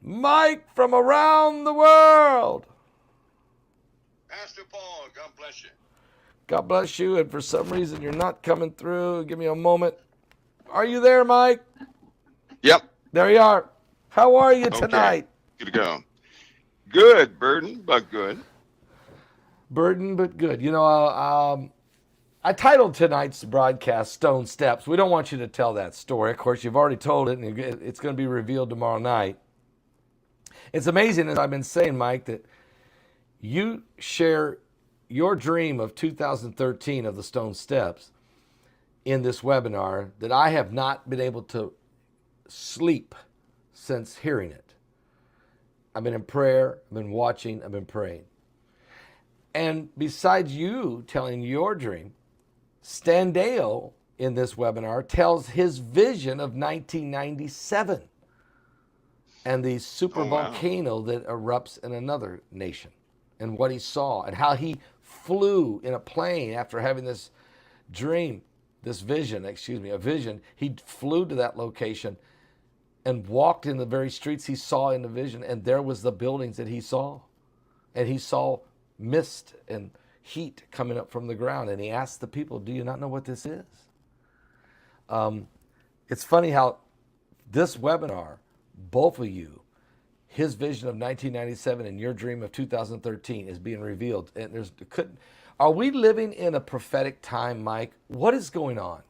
Mike from around the world. Pastor Paul, God bless you. God bless you. And for some reason, you're not coming through. Give me a moment. Are you there, Mike? Yep. There you are. How are you Okay. tonight? Good to go. Good, burden, but good. Burden, but good. I titled tonight's broadcast Stone Steps. We don't want you to tell that story. Of course, you've already told it, and it's going to be revealed tomorrow night. It's amazing, as I've been saying, Mike, that you share your dream of 2013 of the Stone Steps in this webinar that I have not been able to sleep since hearing it. I've been in prayer, I've been watching, I've been praying. And besides you telling your dream, Stan Dale in this webinar tells his vision of 1997 and the super volcano that erupts in another nation and what he saw and how he flew in a plane after having this dream, this vision, a vision. He flew to that location and walked in the very streets he saw in the vision, and there was the buildings that he saw. And he saw mist and heat coming up from the ground, and he asked the people, do you not know what this is? It's funny how this webinar, both of you, his vision of 1997 and your dream of 2013 is being revealed. And are we living in a prophetic time, Mike? What is going on?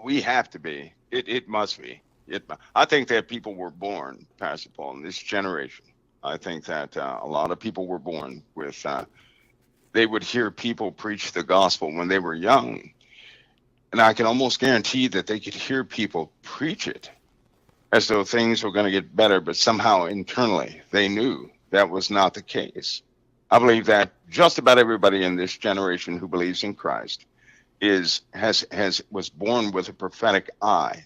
We have to be. It must be. I think that people were born, Pastor Paul, in this generation. I think that a lot of people were born with, they would hear people preach the gospel when they were young. And I can almost guarantee that they could hear people preach it as though things were going to get better, but somehow internally they knew that was not the case. I believe that just about everybody in this generation who believes in Christ was born with a prophetic eye,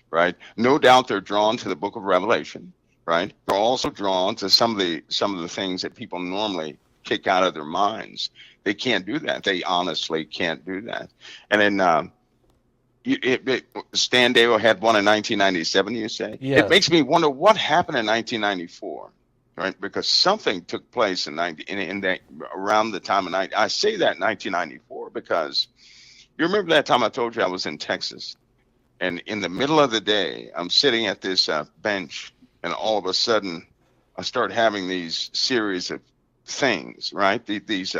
right? No doubt they're drawn to the book of Revelation, right? They're also drawn to some of the things that people normally kick out of their minds. They can't do that. They honestly can't do that. And then Stan Dale had one in 1997, you say? Yes. It makes me wonder what happened in 1994, right? Because something took place in that around the time of I say that 1994 because you remember that time I told you I was in Texas, and in the middle of the day, I'm sitting at this bench, and all of a sudden, I start having these series of things, right? These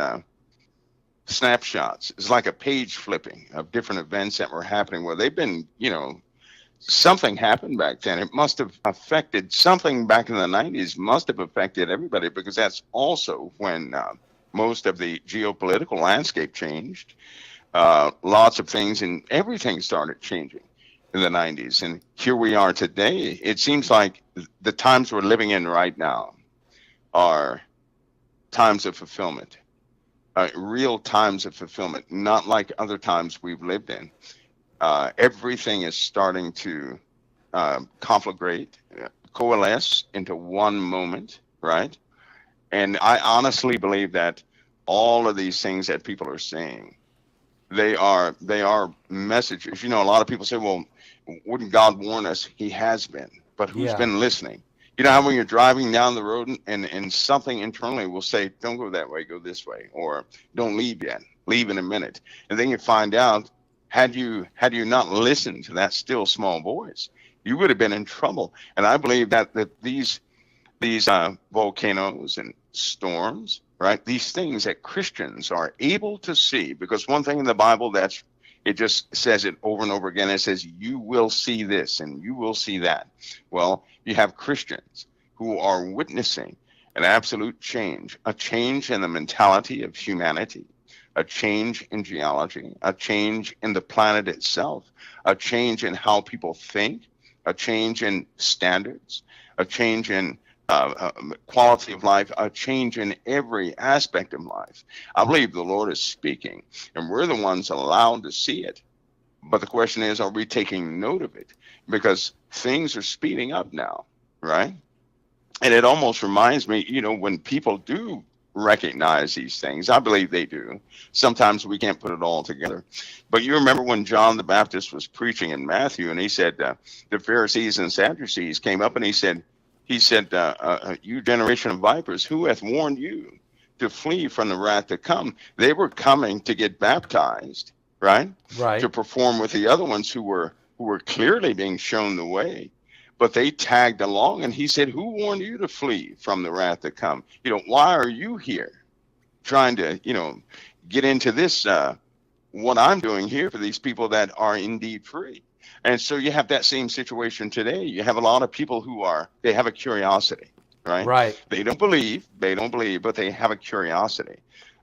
snapshots. It's like a page flipping of different events that were happening where they've been, something happened back then. It must have affected something back in the 90s, must have affected everybody, because that's also when most of the geopolitical landscape changed. Lots of things and everything started changing in the 90s. And here we are today. It seems like the times we're living in right now are times of fulfillment. Real times of fulfillment, not like other times we've lived in. Everything is starting to conflagrate, coalesce into one moment, right? And I honestly believe that all of these things that people are saying, they are messages. A lot of people say, well, wouldn't God warn us? He has been, but who's been listening? You know how when you're driving down the road and something internally will say, don't go that way, go this way, or don't leave yet, leave in a minute. And then you find out, had you not listened to that still small voice, you would have been in trouble. And I believe that these volcanoes and storms, right, these things that Christians are able to see, because one thing in the Bible it just says it over and over again. It says, you will see this and you will see that. Well, you have Christians who are witnessing an absolute change, a change in the mentality of humanity, a change in geology, a change in the planet itself, a change in how people think, a change in standards, a change in quality of life, a change in every aspect of life. I believe the Lord is speaking, and we're the ones allowed to see it. But the question is, are we taking note of it? Because things are speeding up now, right? And it almost reminds me, when people do recognize these things. I believe they do. Sometimes we can't put it all together. But you remember when John the Baptist was preaching in Matthew, and he said the Pharisees and Sadducees came up, and he said, you generation of vipers, who hath warned you to flee from the wrath to come? They were coming to get baptized, right? Right. To perform with the other ones who were clearly being shown the way. But they tagged along, and he said, who warned you to flee from the wrath to come? Why are you here trying to, get into this, what I'm doing here for these people that are indeed free? And so you have that same situation today. You have a lot of people they have a curiosity, right? Right. They don't believe, but they have a curiosity.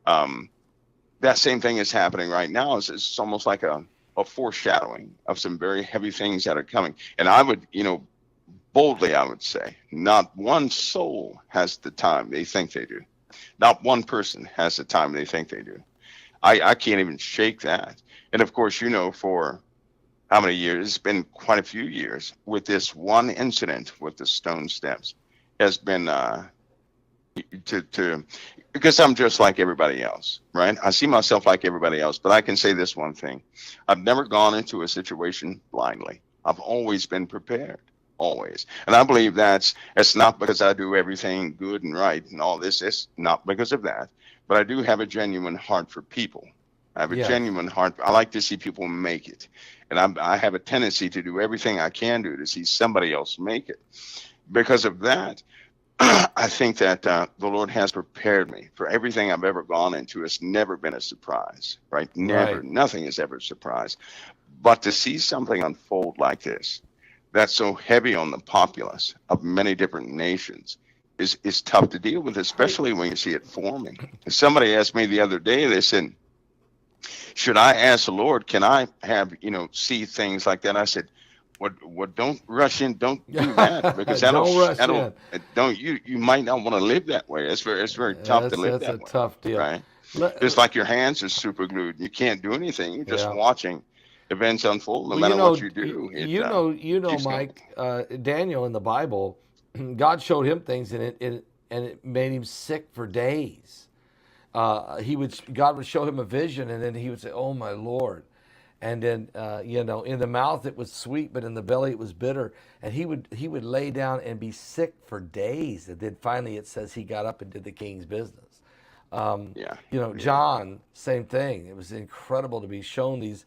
That same thing is happening right now. It's almost like a foreshadowing of some very heavy things that are coming. And I would, boldly, I would say, not one soul has the time they think they do. Not one person has the time they think they do. I can't even shake that. And of course, for how many years? It's been quite a few years with this one incident with the stone steps has been because I'm just like everybody else, right? I see myself like everybody else, but I can say this one thing. I've never gone into a situation blindly. I've always been prepared. Always. And I believe it's not because I do everything good and right and all this. It's not because of that. But I do have a genuine heart for people. I have a genuine heart. I like to see people make it. And I have a tendency to do everything I can do to see somebody else make it. Because of that, I think that the Lord has prepared me for everything I've ever gone into. It's never been a surprise, right? Never. Right. Nothing is ever a surprise. But to see something unfold like this, that's so heavy on the populace of many different nations is tough to deal with, especially when you see it forming. Somebody asked me the other day, they said, should I ask the Lord, can I have, see things like that? I said, what don't rush in, don't do that, because you might not want to live that way. It's very tough to live that way. That's a tough deal. Right? It's like your hands are super glued. You can't do anything. You're just watching events unfold, no matter what you do. Mike, Daniel in the Bible, God showed him things, and it made him sick for days. God would show him a vision, and then he would say, "Oh my Lord," and then in the mouth it was sweet, but in the belly it was bitter, and he would lay down and be sick for days, and then finally it says he got up and did the king's business. John, same thing. It was incredible to be shown these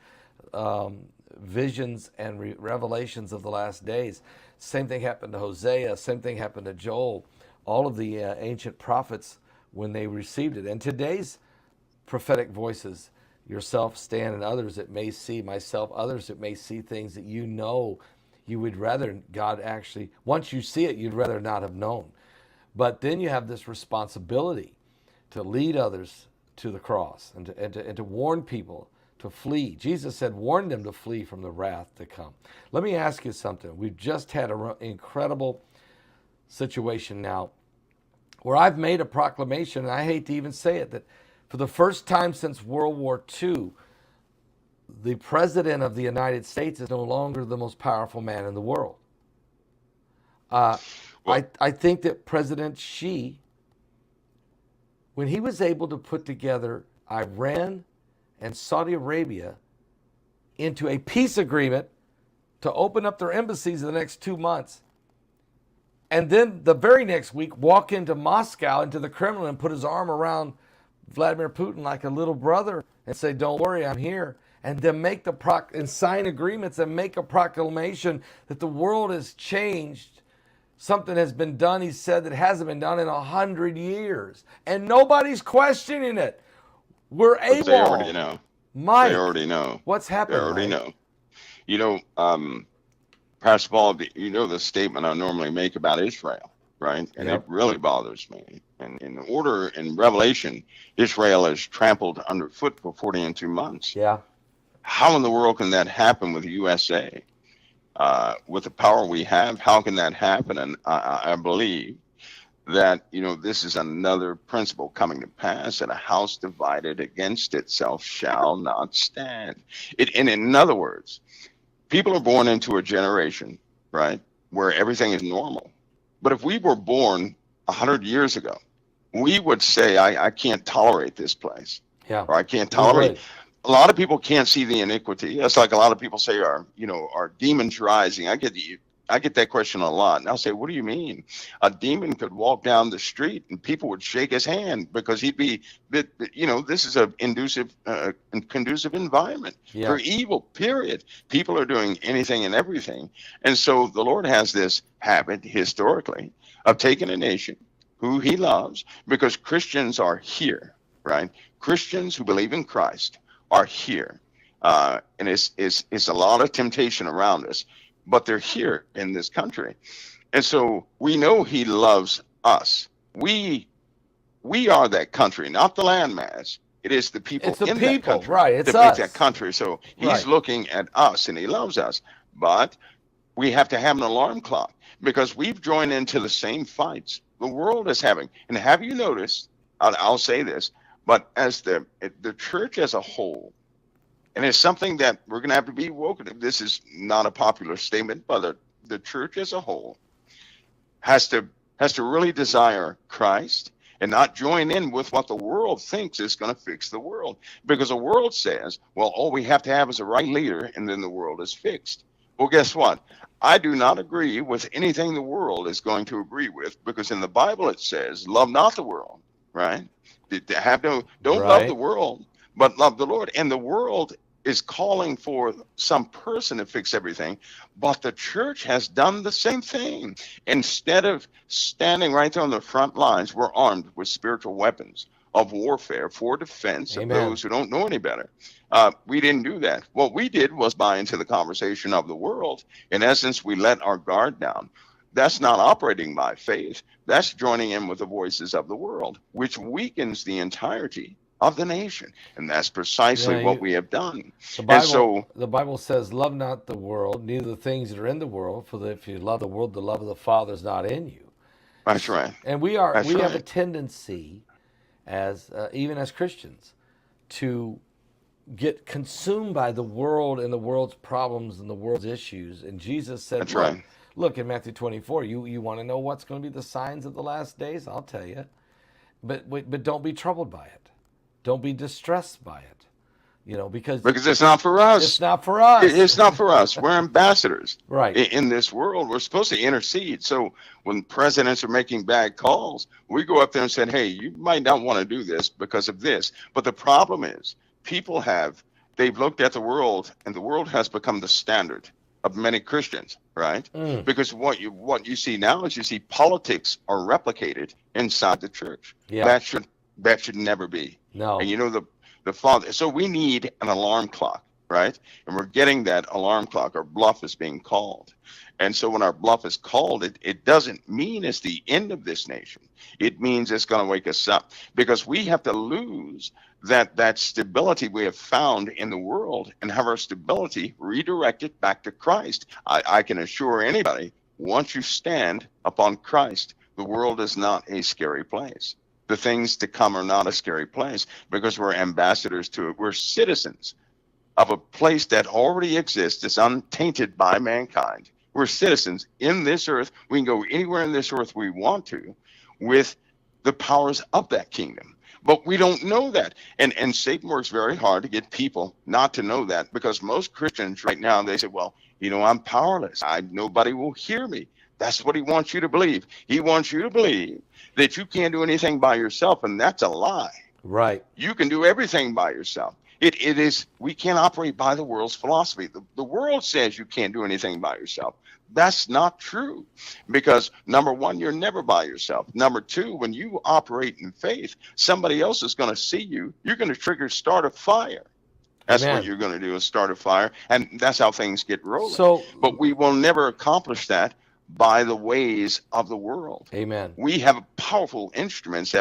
visions and revelations of the last days. Same thing happened to Hosea. Same thing happened to Joel. All of the ancient prophets when they received it. And today's prophetic voices, yourself, Stan, and others that may see, myself, others that may see things that you would rather God actually, once you see it, you'd rather not have known. But then you have this responsibility to lead others to the cross and to warn people to flee. Jesus said, warn them to flee from the wrath to come. Let me ask you something. We've just had an incredible situation now where I've made a proclamation, and I hate to even say it, that for the first time since World War II, the President of the United States is no longer the most powerful man in the world. I think that President Xi, when he was able to put together Iran and Saudi Arabia into a peace agreement to open up their embassies in the next 2 months, and then the very next week walk into Moscow, into the Kremlin, and put his arm around Vladimir Putin like a little brother and say, don't worry, I'm here. And then and sign agreements and make a proclamation that the world has changed. Something has been done, he said, that hasn't been done in 100 years. And nobody's questioning it. We're able. They already know. Mike, they already know. What's happening? They already know. Pastor Paul, the statement I normally make about Israel, right? And it really bothers me. And in order in Revelation, Israel is trampled underfoot for 40 and 2 months. Yeah. How in the world can that happen with the USA? With the power we have, how can that happen? And I believe that, this is another principle coming to pass, that a house divided against itself shall not stand. And in other words, people are born into a generation, right, where everything is normal. But if we were born 100 years ago, we would say, I can't tolerate this place, Yeah, or I can't we tolerate. would. A lot of people can't see the iniquity. That's like a lot of people say, are demons rising? I get that question a lot, and I'll say, what do you mean? A demon could walk down the street and people would shake his hand because he'd be, this is a and conducive environment Yeah. for evil. Period. People are doing anything and everything, and so the Lord has this habit historically of taking a nation who He loves, because Christians are here, right? Christians who believe in Christ are here, and it's a lot of temptation around us, but they're here in this country, and so we know He loves us. We are that country, not the landmass. It is the people It's the in that people, country right? It's that make that us, country. So He's right? looking at us, and He loves us, but we have to have an alarm clock, because we've joined into the same fights the world is having. And have you noticed? I'll say this, but as the church as a whole, and it's something that we're going to have to be woken. This is not a popular statement, but the church as a whole has to really desire Christ and not join in with what the world thinks is going to fix the world. Because the world says, well, all we have to have is a right leader, and then the world is fixed. Well, guess what? I do not agree with anything the world is going to agree with, because in the Bible it says, love not the world, right? Don't love the Right. world, but love the Lord. And the world is calling for some person to fix everything, but the church has done the same thing. Instead of standing right there on the front lines, we're armed with spiritual weapons of warfare for defense of Amen. those who don't know any better. We didn't do that. What we did was buy into the conversation of the world. In essence, we let our guard down. That's not operating by faith. That's joining in with the voices of the world, which weakens the entirety of the nation. And that's precisely Yeah. what we have done. The And Bible, so the Bible says, "Love not the world, neither the things that are in the world. For if you love the world, the love of the Father is not in you." that's right. And That's we have a right. tendency, as even as Christians, to get consumed by the world and the world's problems and the world's issues. And Jesus said, That's "Look, right. look in Matthew 24. You want to know what's going to be the signs of the last days? I'll tell you. But don't be troubled by it. Don't be distressed by it. Because Because it's not for it's us. not for us." It's not for us. We're ambassadors Right. in this world. We're supposed to intercede. So when presidents are making bad calls, we go up there and say, hey, you might not want to do this because of this. But the problem is, they've looked at the world, and the world has become the standard of many Christians, right? Mm. Because what you see now is, you see politics are replicated inside the church. Yeah. That should never be. And No. the Father. So we need an alarm clock, right? And we're getting that alarm clock. Our bluff is being called. And so when our bluff is called, it doesn't mean it's the end of this nation. It means it's going to wake us up, because we have to lose that stability we have found in the world and have our stability redirected back to Christ. I can assure anybody, once you stand upon Christ, the world is not a scary place. The things to come are not a scary place, because we're ambassadors to it. We're citizens of a place that already exists. It's untainted by mankind. We're citizens in this earth. We can go anywhere in this earth we want to with the powers of that kingdom. But we don't know that. And Satan works very hard to get people not to know that, because most Christians right now, they say, well, I'm powerless. Nobody will hear me. That's what he wants you to believe. He wants you to believe that you can't do anything by yourself, and that's a lie. Right. You can do everything by yourself. It is, we can't operate by the world's philosophy. The world says you can't do anything by yourself. That's not true, because number one, you're never by yourself. Number two, when you operate in faith, somebody else is going to see you. You're going to start a fire. That's Amen. what you're going to do, is start a fire. And that's how things get rolling. So, But we will never accomplish that by the ways of the world. amen. We have powerful instruments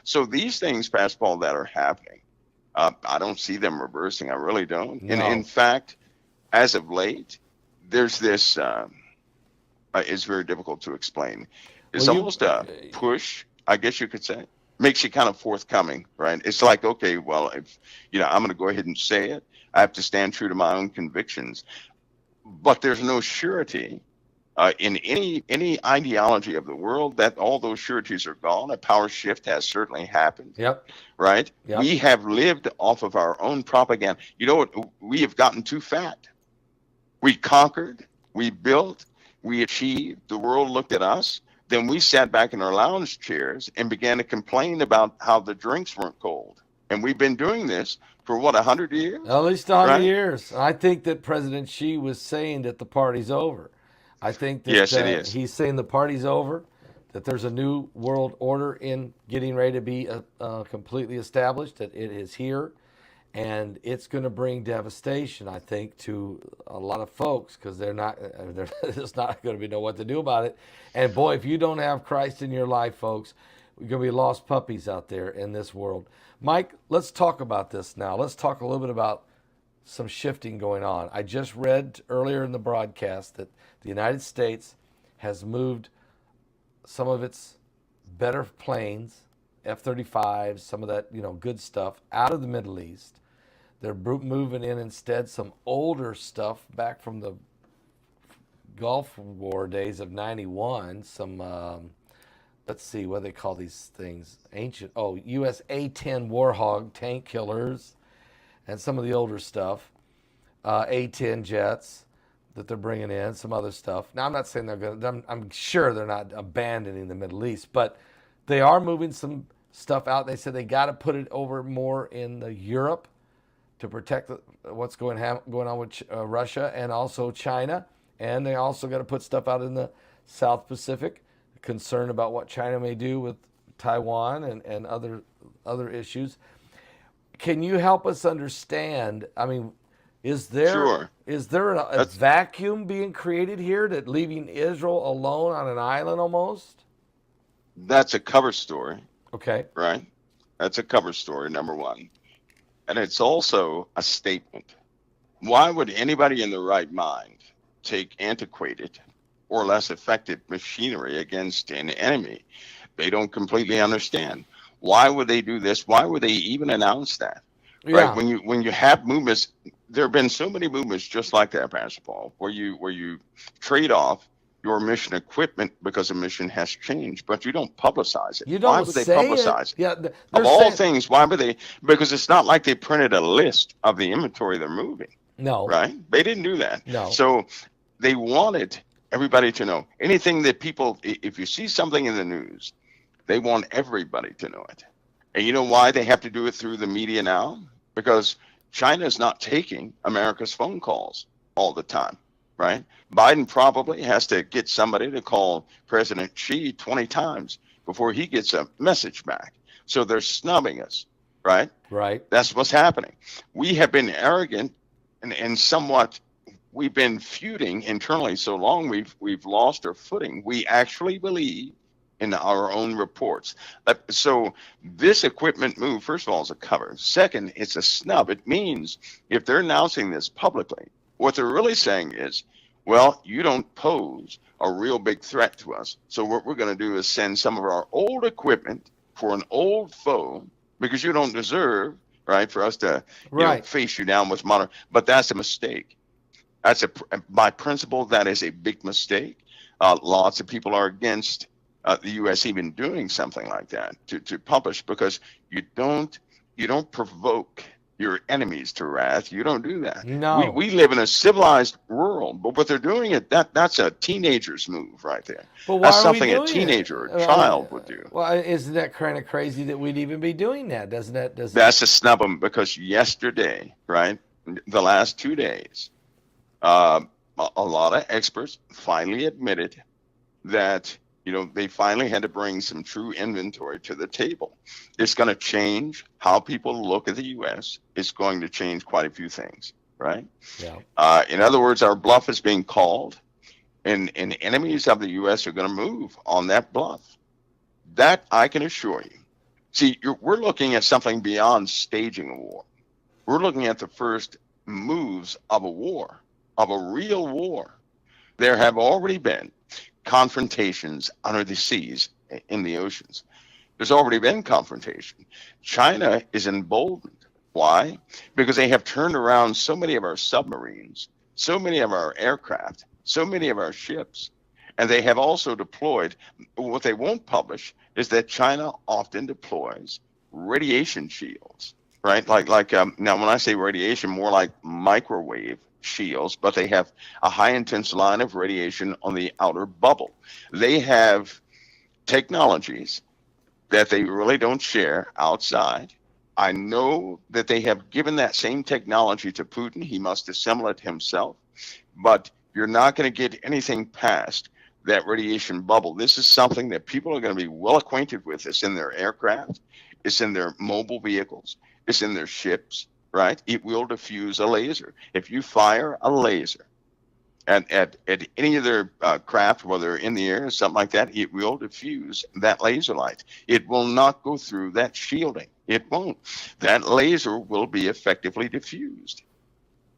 so these things, Pastor Paul, that are happening, I don't see them reversing. I really don't. And No. in fact, as of late, there's this, it's very difficult to explain. It's Well, almost a push, I guess you could say. Makes you kind of forthcoming, right? It's like, okay, well, if I'm going to go ahead and say it. I have to stand true to my own convictions. But there's no surety In any ideology of the world, that all those sureties are gone. A power shift has certainly happened. Yep. Right? Yep. We have lived off of our own propaganda. You know what? We have gotten too fat. We conquered, we built, we achieved. The world looked at us. Then we sat back in our lounge chairs and began to complain about how the drinks weren't cold. And we've been doing this for what, 100 years? At least 100 Right? years. I think that President Xi was saying that the party's over. I think that Yes, it is. he's saying the party's over, that there's a new world order in getting ready to be completely established, that it is here, and it's going to bring devastation, I think, to a lot of folks because they're just not going to know what to do about it. And boy, if you don't have Christ in your life, folks, we're going to be lost puppies out there in this world. Mike, let's talk about this now. Let's talk a little bit about some shifting going on. I just read earlier in the broadcast that the United States has moved some of its better planes, F-35s, some of that good stuff, out of the Middle East. They're moving in instead some older stuff back from the Gulf War days of '91. Some let's see what they call these things, ancient US A-10 Warhog tank killers, and some of the older stuff, A-10 jets that they're bringing in, some other stuff. Now, I'm not saying they're going to, I'm sure they're not abandoning the Middle East, but they are moving some stuff out. They said they got to put it over more in Europe to protect what's going on with Russia and also China. And they also got to put stuff out in the South Pacific, concern about what China may do with Taiwan and other issues. Can you help us understand? I mean, is there a vacuum being created here that leaving Israel alone on an island almost? That's a cover story. Okay. Right? That's a cover story, number one. And it's also a statement. Why would anybody in their right mind take antiquated or less effective machinery against an enemy they don't completely understand? Why would they do this? Why would they even announce that? Yeah. Right? When you have movements, there have been so many movements just like that, Pastor Paul, where you trade off your mission equipment because the mission has changed, but you don't publicize it. Why would they publicize it? Yeah, of all things, why would they? Because it's not like they printed a list of the inventory they're moving. No. Right? They didn't do that. No. So they wanted everybody to know. Anything that people, if you see something in the news, they want everybody to know it. And you know why they have to do it through the media now? Because China is not taking America's phone calls all the time. Right? Biden probably has to get somebody to call President Xi 20 times before he gets a message back. So they're snubbing us, right? Right. That's what's happening. We have been arrogant and somewhat, we've been feuding internally so long we've lost our footing. We actually believe in our own reports. So this equipment move, first of all, is a cover. Second, it's a snub. It means if they're announcing this publicly, what they're really saying is, well, you don't pose a real big threat to us. So what we're going to do is send some of our old equipment for an old foe because you don't deserve, right, for us to face you down with modern. But that's a mistake. That's by principle, that is a big mistake. Lots of people are against the U.S. even doing something like that to publish because you don't provoke your enemies to wrath. You don't do that. No. We live in a civilized world, but what they're doing, that's a teenager's move right there. But why that's are something we a doing teenager it? or child would do. Well, isn't that kind of crazy that we'd even be doing that? That's a snub them because yesterday, right, the last 2 days, a lot of experts finally admitted that they finally had to bring some true inventory to the table. It's going to change how people look at the U.S. It's going to change quite a few things, right? Yeah. In other words, our bluff is being called, and enemies of the U.S. are going to move on that bluff. That I can assure you. See, we're looking at something beyond staging a war. We're looking at the first moves of a war, of a real war. There have already been confrontations under the seas, in the oceans. There's already been confrontation. China is emboldened. Why? Because they have turned around so many of our submarines, so many of our aircraft, so many of our ships. And they have also deployed, what they won't publish is that China often deploys radiation shields, right? Now when I say radiation, more like microwave shields, but they have a high intense line of radiation on the outer bubble. They have technologies that they really don't share outside. I know that they have given that same technology to Putin. He must assemble it himself, but you're not going to get anything past that radiation bubble. This is something that people are going to be well acquainted with. It's in their aircraft, it's in their mobile vehicles, it's in their ships, right? It will diffuse a laser. If you fire a laser at any of their craft, whether in the air or something like that, it will diffuse that laser light. It will not go through that shielding. It won't. That laser will be effectively diffused.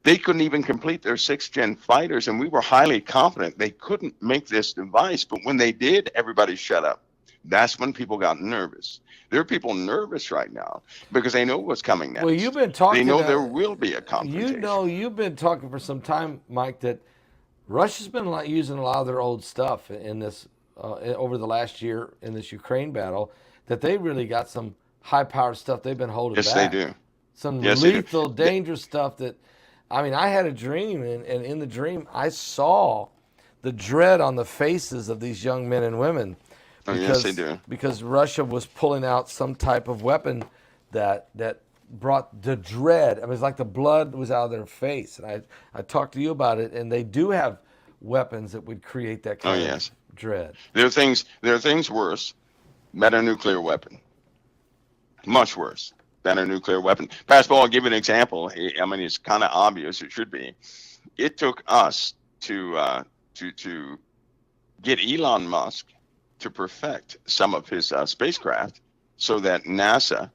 They couldn't even complete their 6th-gen fighters, and we were highly confident they couldn't make this device. But when they did, everybody shut up. That's when people got nervous. There are people nervous right now because they know what's coming next. Well, you've been talking. They know there will be a confrontation. You know, you've been talking for some time, Mike, that Russia's been using a lot of their old stuff in this over the last year in this Ukraine battle. That they really got some high-powered stuff they've been holding back. Yes, they do. Some lethal, dangerous stuff that. I mean, I had a dream, and in the dream, I saw the dread on the faces of these young men and women. Because, yes, they do. Because Russia was pulling out some type of weapon that brought the dread. I mean, it's like the blood was out of their face. And I talked to you about it, and they do have weapons that would create that kind of dread. There are things worse than a nuclear weapon. Much worse than a nuclear weapon. Pastor Paul, I'll give you an example. I mean, it's kind of obvious. It should be. It took us to get Elon Musk to perfect some of his spacecraft so that NASA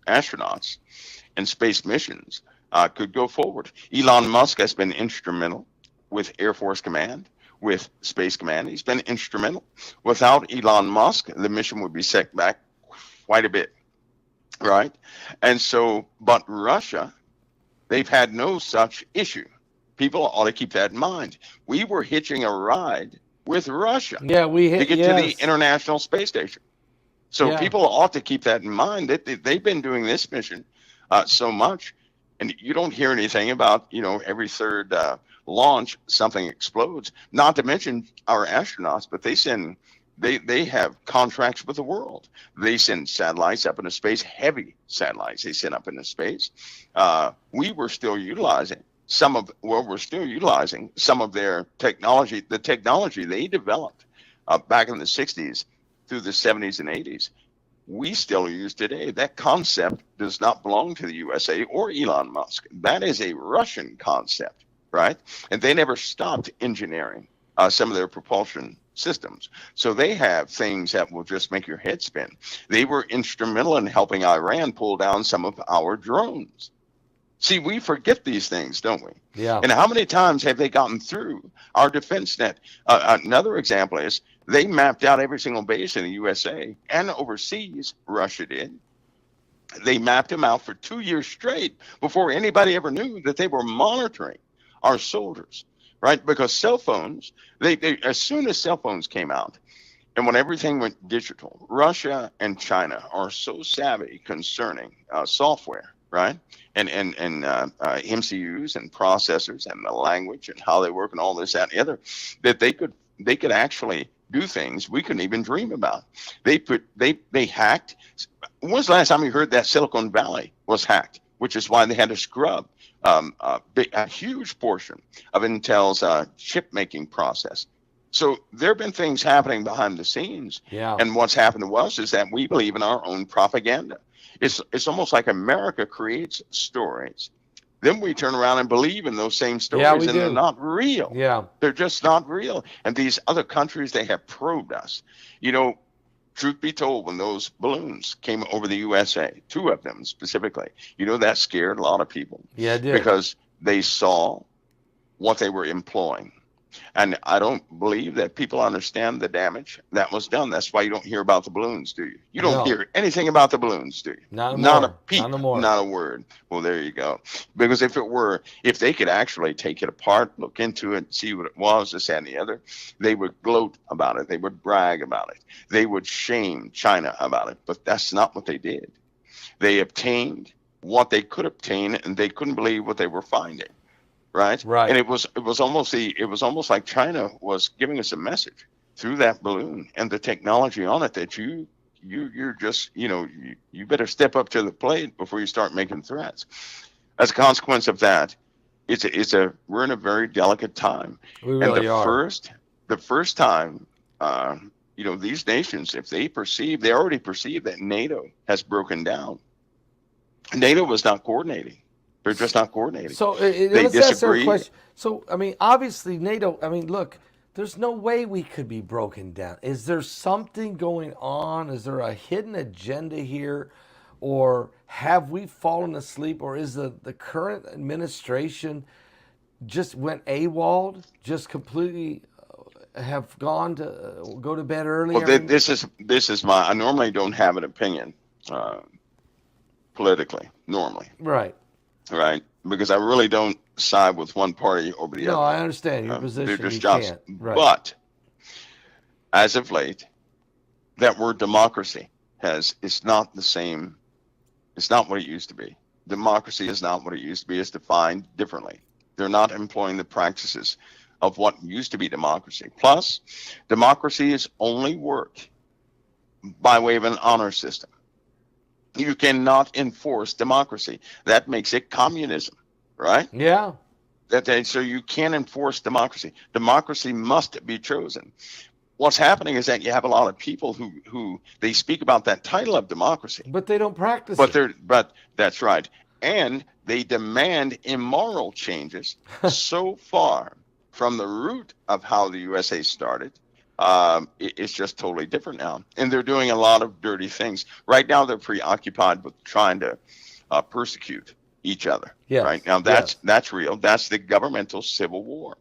astronauts and space missions could go forward. Elon Musk has been instrumental with Air Force Command, with Space Command. He's been instrumental. Without Elon Musk, the mission would be set back quite a bit. Right. And so, but Russia, they've had no such issue. People ought to keep that in mind. We were hitching a ride with Russia to get to the International Space Station. So people ought to keep that in mind. They've been doing this mission so much, and you don't hear anything about, every third launch, something explodes. Not to mention our astronauts, but they have contracts with the world. They send satellites up into space, heavy satellites they send up into space. We're still utilizing some of their technology, the technology they developed back in the 60s through the 70s and 80s. We still use today. That concept does not belong to the USA or Elon Musk. That is a Russian concept, right? And they never stopped engineering some of their propulsion systems. So they have things that will just make your head spin. They were instrumental in helping Iran pull down some of our drones. See, we forget these things, don't we? Yeah. And how many times have they gotten through our defense net? Another example is they mapped out every single base in the USA and overseas. Russia did. They mapped them out for 2 years straight before anybody ever knew that they were monitoring our soldiers. Right, because cell phones, they as soon as cell phones came out, and when everything went digital, Russia and China are so savvy concerning software, right, and MCUs and processors and the language and how they work and all this, that, and the other, that they could actually do things we couldn't even dream about. They hacked. When was the last time you heard that Silicon Valley was hacked? Which is why they had to scrub a huge portion of Intel's chip making process. So there have been things happening behind the scenes. Yeah. And what's happened to us is that we believe in our own propaganda. It's almost like America creates stories. Then we turn around and believe in those same stories, and they're not real. Yeah. They're just not real. And these other countries, they have probed us. Truth be told, when those balloons came over the USA, 2 of them specifically, that scared a lot of people. Yeah, it did. Because they saw what they were employing. And I don't believe that people understand the damage that was done. That's why you don't hear about the balloons, do you? You don't No, hear anything about the balloons, do you? not Not a anymore. Not peep, anymore. not a word. Well, there you go. Because if they could actually take it apart, look into it, see what it was, this, that, and the other, they would gloat about it. They would brag about it. They would shame China about it. But that's not what they did. They obtained what they could obtain, and they couldn't believe what they were finding. Right? And Right. it was almost like China was giving us a message through that balloon and the technology on it that you're just you better step up to the plate before you start making threats. As a consequence of that, we're in a very delicate time. We And the really are. first time, these nations, if they already perceive that NATO has broken down. NATO was not coordinating. They're just not coordinating. So They let's ask her a disagreed. question. So, I mean, obviously, NATO, I mean, look, there's no way we could be broken down. Is there something going on? Is there a hidden agenda here? Or have we fallen asleep? Or is the current administration just went AWOL, just completely have gone to go to bed early? Well, this is my. I normally don't have an opinion politically, normally, Right. right? Because I really don't side with one party over the No, other. I understand your They're position. just You jobs. can't. Right. But as of late, that word democracy it's not the same. It's not what it used to be. Democracy is not what it used to be. It's defined differently. They're not employing the practices of what used to be democracy. Plus, democracy is only work by way of an honor system. You cannot enforce democracy. That makes it communism, right? Yeah. So you can't enforce democracy. Democracy must be chosen. What's happening is that you have a lot of people who they speak about that title of democracy, But they don't practice but it. that's right, and they demand immoral changes so far from the root of how the USA started. It's just totally different now, and they're doing a lot of dirty things right now. They're preoccupied with trying to persecute each other. Yes. Right now, Yes. that's real. That's the governmental civil war.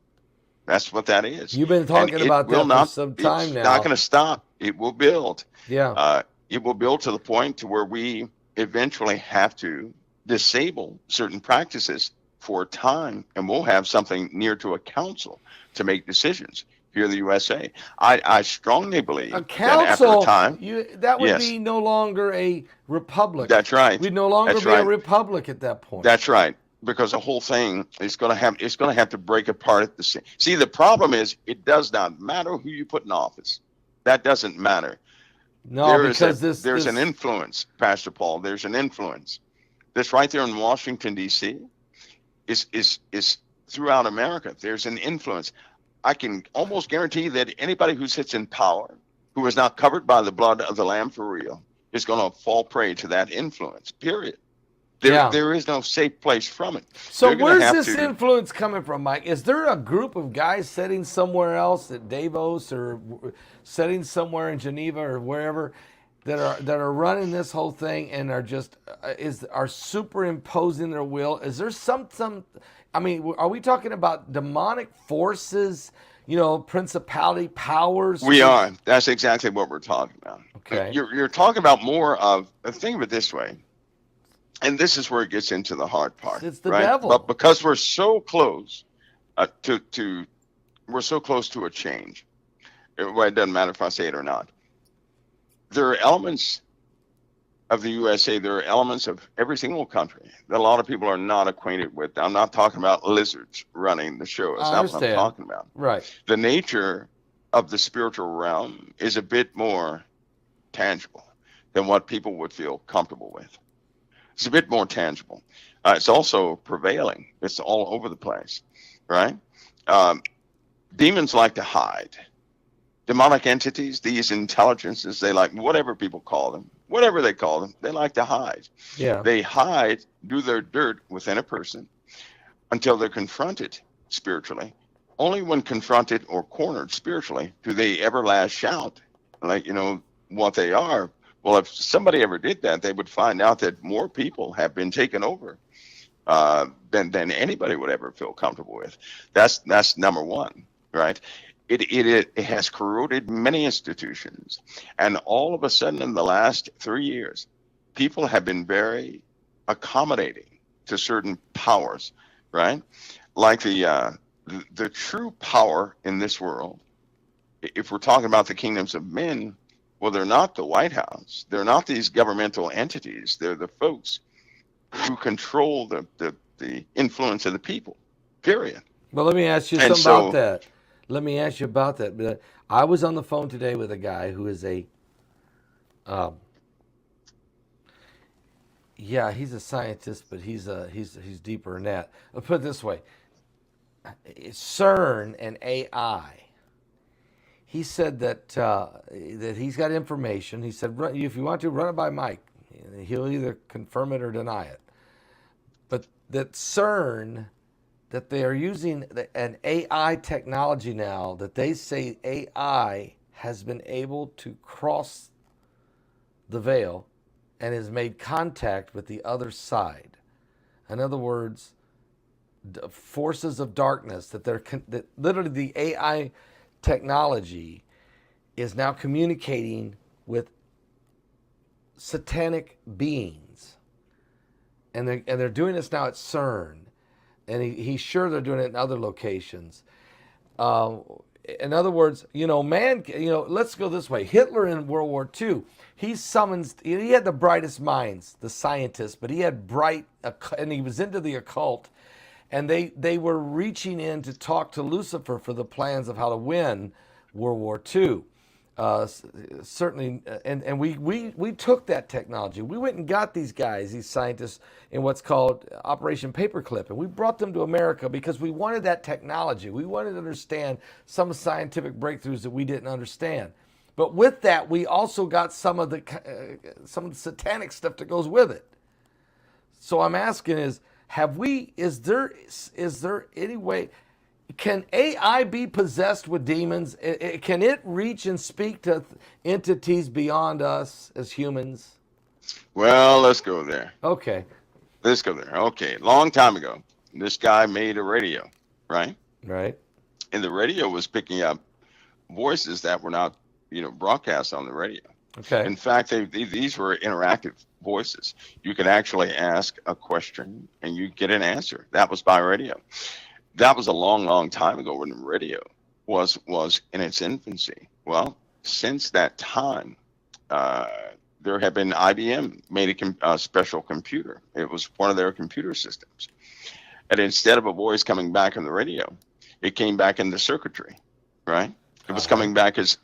That's what that is. You've been And talking it about will that for not, some it's time not now. going to stop. It will build. Yeah. It will build to the point to where we eventually have to disable certain practices for a time, and we'll have something near to a council to make decisions here in the USA. I strongly believe A that after a council, time, that would yes, be no longer a republic. that's right. We'd no longer That's be a right. republic at that point. That's right. Because the whole thing is going to have to break apart at the same. See, the problem is it does not matter who you put in office. That doesn't matter. No, because There's an influence, Pastor Paul. There's an influence. This right there in Washington D.C. is throughout America. There's an influence. I can almost guarantee that anybody who sits in power, who is not covered by the blood of the Lamb for real, is going to fall prey to that influence. Period. Yeah. There is no safe place from it. So They're gonna where's have this to- influence coming from, Mike? Is there a group of guys sitting somewhere else at Davos or sitting somewhere in Geneva or wherever that are running this whole thing and are superimposing their will? Is there some? I mean, are we talking about demonic forces? Principality powers? We are. That's exactly what we're talking about. Okay. You're talking about more of. Think of it this way. And this is where it gets into the hard part. It's the right? devil. But because we're so close we're so close to a change. It doesn't matter if I say it or not. There are elements of the USA. There are elements of every single country that a lot of people are not acquainted with. I'm not talking about lizards running the show. It's I not understand. what I'm talking about. Right. The nature of the spiritual realm is a bit more tangible than what people would feel comfortable with. It's a bit more tangible. It's also prevailing. It's all over the place, right? Demons like to hide. Demonic entities, these intelligences, they like whatever people call them, whatever they call them, they like to hide. Yeah. They hide, do their dirt within a person until they're confronted spiritually. Only when confronted or cornered spiritually do they ever lash out, like, what they are. Well, if somebody ever did that, they would find out that more people have been taken over than anybody would ever feel comfortable with. That's number one. right? It has corroded many institutions. And all of a sudden, in the last 3 years, people have been very accommodating to certain powers, right? Like the true power in this world, if we're talking about the kingdoms of men, well, they're not the White House. They're not these governmental entities. They're the folks who control the influence of the people, period. Well, let me ask you And something about so, that. Let me ask you about that. I was on the phone today with a guy who is um, yeah, he's a scientist, but he's deeper than that. I'll put it this way: CERN and AI. He said that he's got information. He said, if you want to, run it by Mike. He'll either confirm it or deny it. But that CERN, that they are using an AI technology now, that they say AI has been able to cross the veil and has made contact with the other side. In other words, forces of darkness, that literally the AI technology is now communicating with satanic beings, and they're doing this now at CERN, and he's sure they're doing it in other locations. In other words, let's go this way. Hitler in World War II, he had the brightest minds, the scientists, but he had and he was into the occult, and they were reaching in to talk to Lucifer for the plans of how to win World War II. Certainly, and we took that technology. We went and got these guys, these scientists, in what's called Operation Paperclip, and we brought them to America because we wanted that technology. We wanted to understand some scientific breakthroughs that we didn't understand. But with that, we also got some of the satanic stuff that goes with it. So I'm asking is there any way, can AI be possessed with demons? Can it reach and speak to entities beyond us as humans? well, let's go there. Okay. Let's go there. Okay, long time ago, this guy made a radio, right? Right. And the radio was picking up voices that were not, broadcast on the radio. Okay. In fact, these were interactive voices. You could actually ask a question and you get an answer. That was by radio. That was a long, long time ago when the radio was in its infancy. Well, since that time, there have been IBM made a special computer. It was one of their computer systems. And instead of a voice coming back on the radio, it came back in the circuitry, right? It was coming back as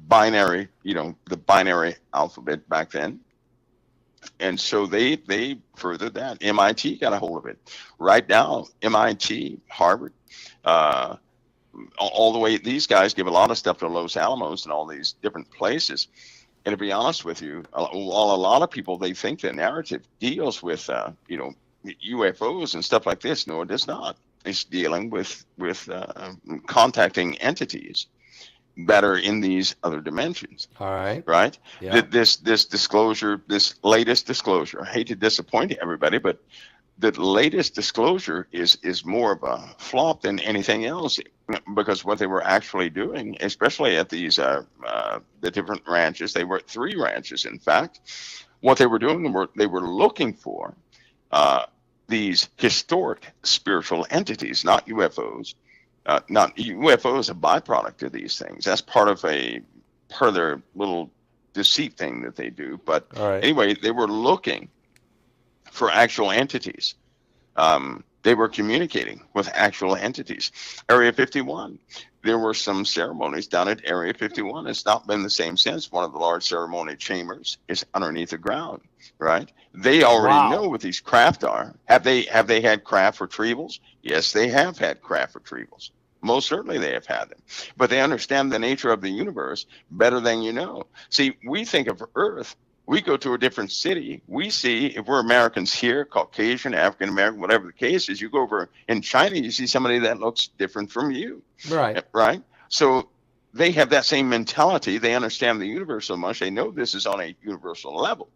binary, the binary alphabet back then. And so they furthered that. MIT got a hold of it. Right now, MIT, Harvard, all the way, these guys give a lot of stuff to Los Alamos and all these different places. And to be honest with you, while a lot of people, they think the narrative deals with, UFOs and stuff like this. No, it does not. It's dealing with contacting entities that are in these other dimensions. All right. Right? Yeah. This disclosure, this latest disclosure, I hate to disappoint everybody, but the latest disclosure is more of a flop than anything else, because what they were actually doing, especially at these the different ranches, they were at 3 ranches, in fact. What they were doing, they were looking for these historic spiritual entities, not UFOs. Not UFOs, a byproduct of these things. That's part of their little deceit thing that they do. But anyway, they were looking for actual entities. They were communicating with actual entities. Area 51, there were some ceremonies down at Area 51. It's not been the same since. One of the large ceremony chambers is underneath the ground, right? They already know what these craft are. Have they had craft retrievals? Yes, they have had craft retrievals. Most certainly they have had them. But they understand the nature of the universe better than you know. See, we think of Earth. We go to a different city. We see, if we're Americans here, Caucasian, African American, whatever the case is, you go over in China, you see somebody that looks different from you. Right. Right? So they have that same mentality. They understand the universe so much. They know this is on a universal level.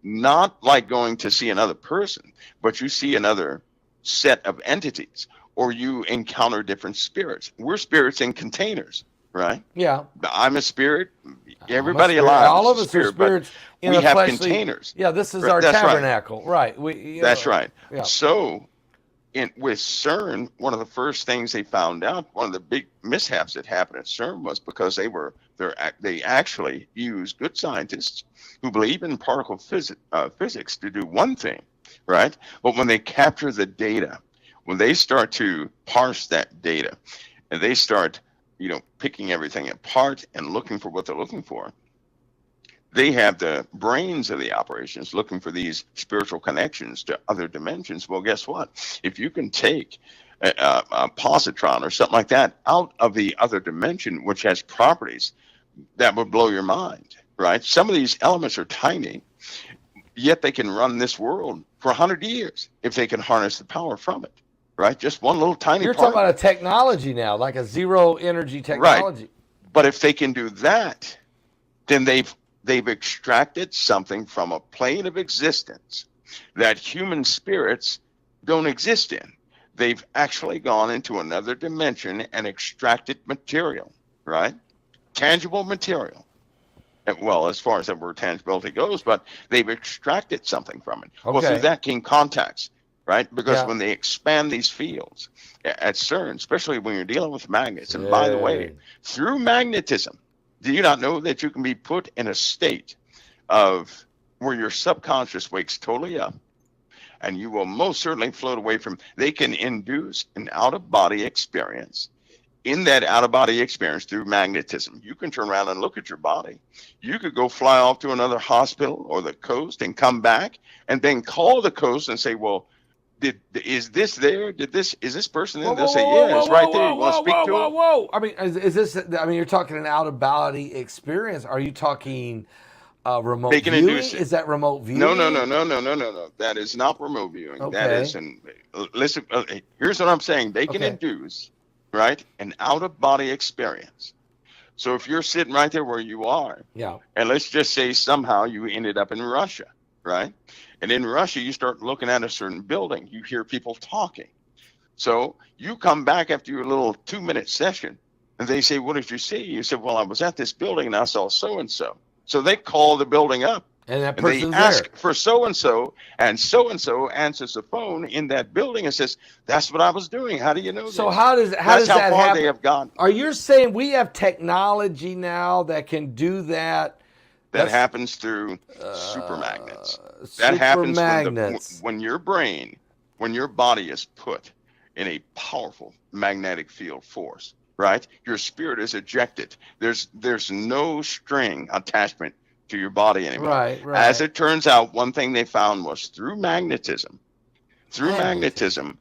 Not like going to see another person, but you see another set of entities or you encounter different spirits. We're spirits in containers, right? Yeah. I'm a spirit. I'm a Everybody spirit. alive All is of a us are spirit, but spirits in we a have fleshly. containers. Yeah, this is Right, our that's right. tabernacle, right? We. That's right. Yeah. So, with CERN, one of the first things they found out, one of the big mishaps that happened at CERN was because they actually used good scientists who believe in particle physics to do one thing, right? But when they capture the data, when they start to parse that data, and they start, picking everything apart and looking for what they're looking for, they have the brains of the operations looking for these spiritual connections to other dimensions. Well, guess what? If you can take a positron or something like that out of the other dimension, which has properties that would blow your mind, right? Some of these elements are tiny, yet they can run this world for 100 years if they can harness the power from it, right? Just one little tiny You're part. talking about a technology now, like a zero energy technology. Right. But if they can do that, then they've extracted something from a plane of existence that human spirits don't exist in. They've actually gone into another dimension and extracted material, right? Tangible material. Well, as far as that word tangibility goes, but they've extracted something from it. Okay. Well, through that came contacts, right? Because Yeah. when they expand these fields at CERN, especially when you're dealing with magnets, and by the way, through magnetism, do you not know that you can be put in a state of where your subconscious wakes totally up, and you will most certainly float away from? They can induce an out-of-body experience. In that out-of-body experience through magnetism, you can turn around and look at your body. You could go fly off to another hospital or the coast and come back, and then call the coast and say, "Well, is this there? Is this person in?" They'll say, "Yeah, it's right there. You want to speak to him?" Whoa! I mean, is this? I mean, you're talking an out-of-body experience. Are you talking remote They can viewing? induce it. Is that remote viewing? No. That is not remote viewing. Okay. That is, and listen, here's what I'm saying. They can Okay. induce, right, an out-of-body experience. So if you're sitting right there where you are, Yeah. and let's just say somehow you ended up in Russia, right? And in Russia, you start looking at a certain building. You hear people talking. So you come back after your little 2-minute session, and they say, "What did you see?" You said, "Well, I was at this building and I saw so-and-so." So they call the building up. And that And they person's ask there. for so-and-so answers the phone in that building and says, "That's what I was doing. How do you know So this?" how does That's that how far happen? they have gone. Are you saying we have technology now that can do that? That happens through super magnets. That Super happens magnets. when your brain, when your body is put in a powerful magnetic field force, right? Your spirit is ejected. There's no string attachment to your body anymore. Right. As it turns out, one thing they found was through magnetism. Through magnetism,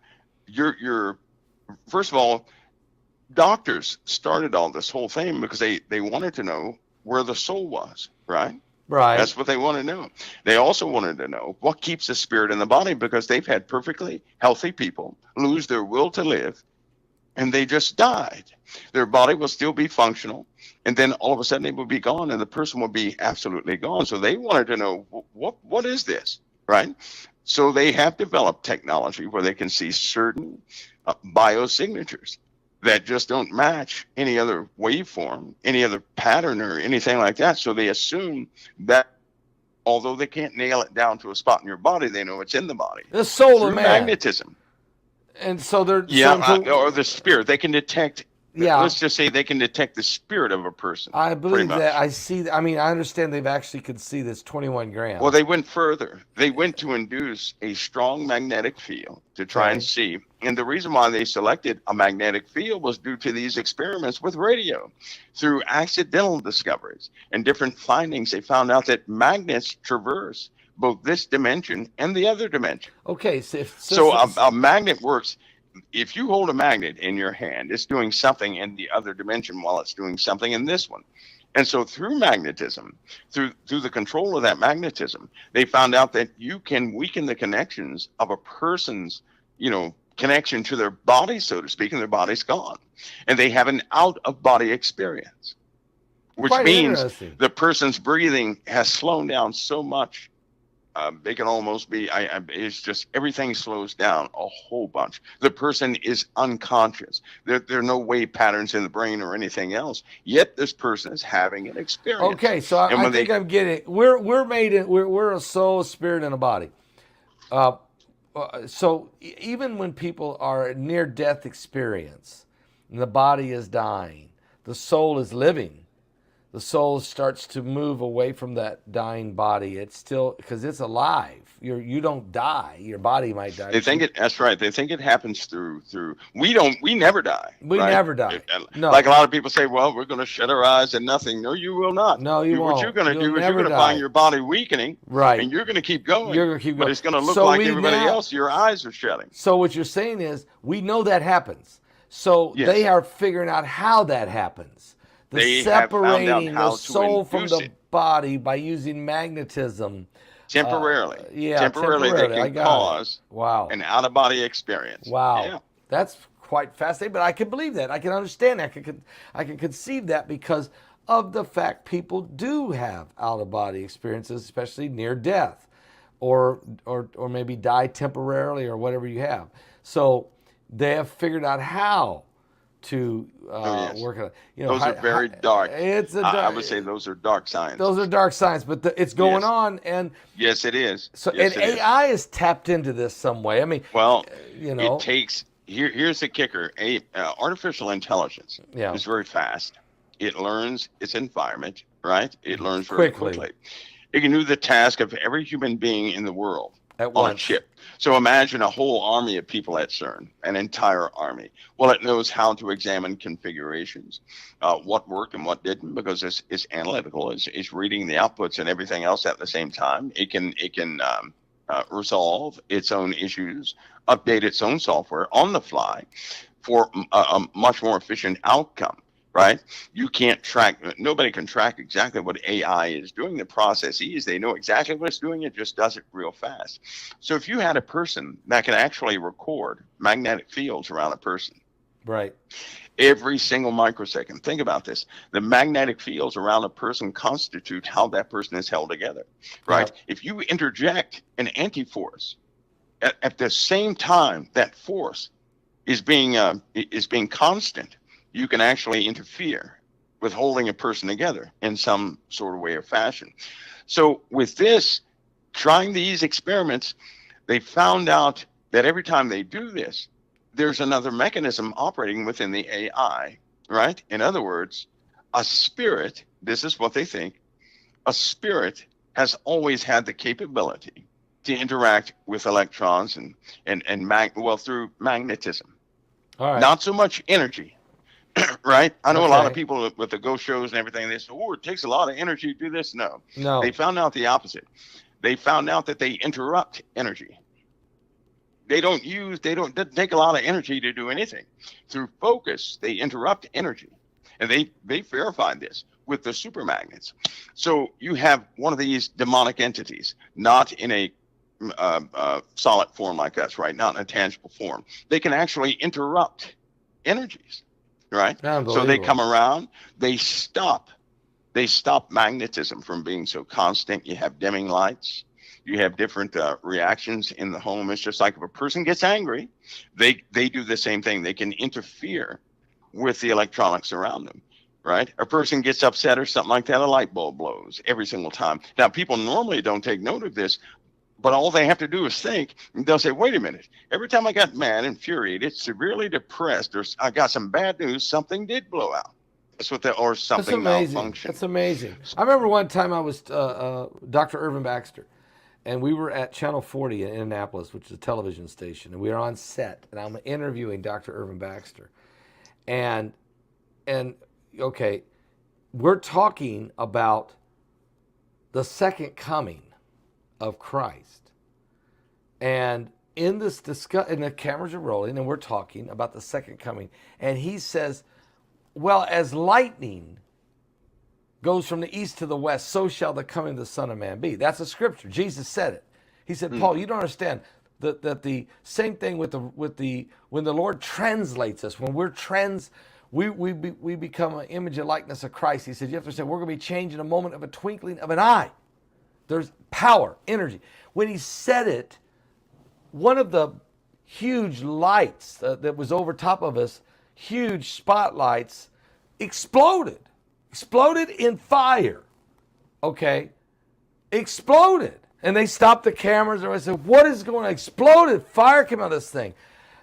you're first of all, doctors started all this whole thing because they wanted to know where the soul was, right? Right. That's what they wanted to know. They also wanted to know what keeps the spirit in the body, because they've had perfectly healthy people lose their will to live, and they just died. Their body will still be functional, and then all of a sudden it will be gone, and the person will be absolutely gone. So they wanted to know, what is this, right? So they have developed technology where they can see certain biosignatures that just don't match any other waveform, any other pattern or anything like that. So they assume that although they can't nail it down to a spot in your body, they know it's in the body. The soul through of man. magnetism. And so they're Or the spirit. They can detect. Yeah. Let's just say they can detect the spirit of a person. I believe much. that. I mean, I understand they've actually could see this 21 grams. Well, they went further. They went to induce a strong magnetic field to try and see. And the reason why they selected a magnetic field was due to these experiments with radio. Through accidental discoveries and different findings, they found out that magnets traverse both this dimension and the other dimension. Okay, so a magnet works. If you hold a magnet in your hand, it's doing something in the other dimension while it's doing something in this one. And so through magnetism, through the control of that magnetism, they found out that you can weaken the connections of a person's, connection to their body, so to speak, and their body's gone. And they have an out-of-body experience, which means the person's breathing has slowed down so much They can almost be, it's just everything slows down a whole bunch. The person is unconscious. There are no wave patterns in the brain or anything else. Yet this person is having an experience. Okay, so And I when think I'm getting it. We're a soul, a spirit, and a body. So even when people are near death experience, and the body is dying, the soul is living. The soul starts to move away from that dying body. It's still, because it's alive. You don't die. Your body might die. they think it, that's right. They think it happens through, we never die. We right? never die. No. Like a lot of people say, well, we're going to shut our eyes and nothing. No, you will not. No, you won't. What you're going to You'll do is you're never going to die. find your body weakening. Right. And you're going to keep going. You're going to keep going. But it's going to look So like we everybody now- else. Your eyes are shutting. So what you're saying is, we know that happens. So Yes. they are figuring out how that happens. They have found out Separating how the to soul from induce the it. body by using magnetism. Temporarily. Temporarily. They I can got cause it. Wow. an out-of-body experience. Wow. Yeah. That's quite fascinating, but I can believe that. I can understand that. I can conceive that because of the fact people do have out-of-body experiences, especially near death or maybe die temporarily or whatever you have. So they have figured out how to yes. work on it. Those are very dark. It's a I would say those are dark science. Those are dark science, but it's going Yes. on, and Yes, it is. so Yes, and it is. AI is tapped into this some way. I mean, Well, you know, it takes here's the kicker. Artificial intelligence Yeah. is very fast. It learns its environment, right? It learns very quickly. It can do the task of every human being in the world at on once. a chip. So imagine a whole army of people at CERN, an entire army. Well, it knows how to examine configurations, what worked and what didn't, because it's analytical. It's reading the outputs and everything else at the same time. It can resolve its own issues, update its own software on the fly for a much more efficient outcome. Right? You can't track, nobody can track exactly what AI is doing. The processes, they know exactly what it's doing. It just does it real fast. So if you had a person that can actually record magnetic fields around a person, Right. every single microsecond, think about this. The magnetic fields around a person constitute how that person is held together, right? Yeah. If you interject an anti-force at the same time that force is being constant, you can actually interfere with holding a person together in some sort of way or fashion. So with this, trying these experiments, they found out that every time they do this, there's another mechanism operating within the AI, right? In other words, a spirit, this is what they think, a spirit has always had the capability to interact with electrons through magnetism. All right. Not so much energy. Right? I know a lot of Okay. people with the ghost shows and everything, they say, oh, it takes a lot of energy to do this. No. No. They found out the opposite. They found out that they interrupt energy. It doesn't take a lot of energy to do anything. Through focus, they interrupt energy. And they verified this with the supermagnets. So you have one of these demonic entities, not in a solid form like us, right? Not in a tangible form. They can actually interrupt energies. Right? So they come around, they stop magnetism from being so constant. You have dimming lights, you have different reactions in the home. It's just like if a person gets angry, they do the same thing. They can interfere with the electronics around them. Right? A person gets upset or something like that, a light bulb blows every single time. Now, people normally don't take note of this, but all they have to do is think, and they'll say, wait a minute, every time I got mad, infuriated, severely depressed, or I got some bad news, something did blow out. That's what or something malfunctioned. That's amazing. I remember one time I was Dr. Irvin Baxter, and we were at Channel 40 in Indianapolis, which is a television station, and we were on set, and I'm interviewing Dr. Irvin Baxter. And okay, we're talking about the second coming of Christ. And in this and the cameras are rolling, and we're talking about the second coming. And he says, well, as lightning goes from the east to the west, so shall the coming of the Son of Man be. That's a scripture. Jesus said it. He said, Paul, you don't understand that the same thing with the when the Lord translates us, when we become an image and likeness of Christ. He said, you have to understand, we're going to be changed in a moment of a twinkling of an eye. There's power, energy. When he said it, one of the huge lights that was over top of us, huge spotlights, exploded in fire. Okay, exploded, and they stopped the cameras. And I said, "What is going on?" Exploded, fire came out of this thing.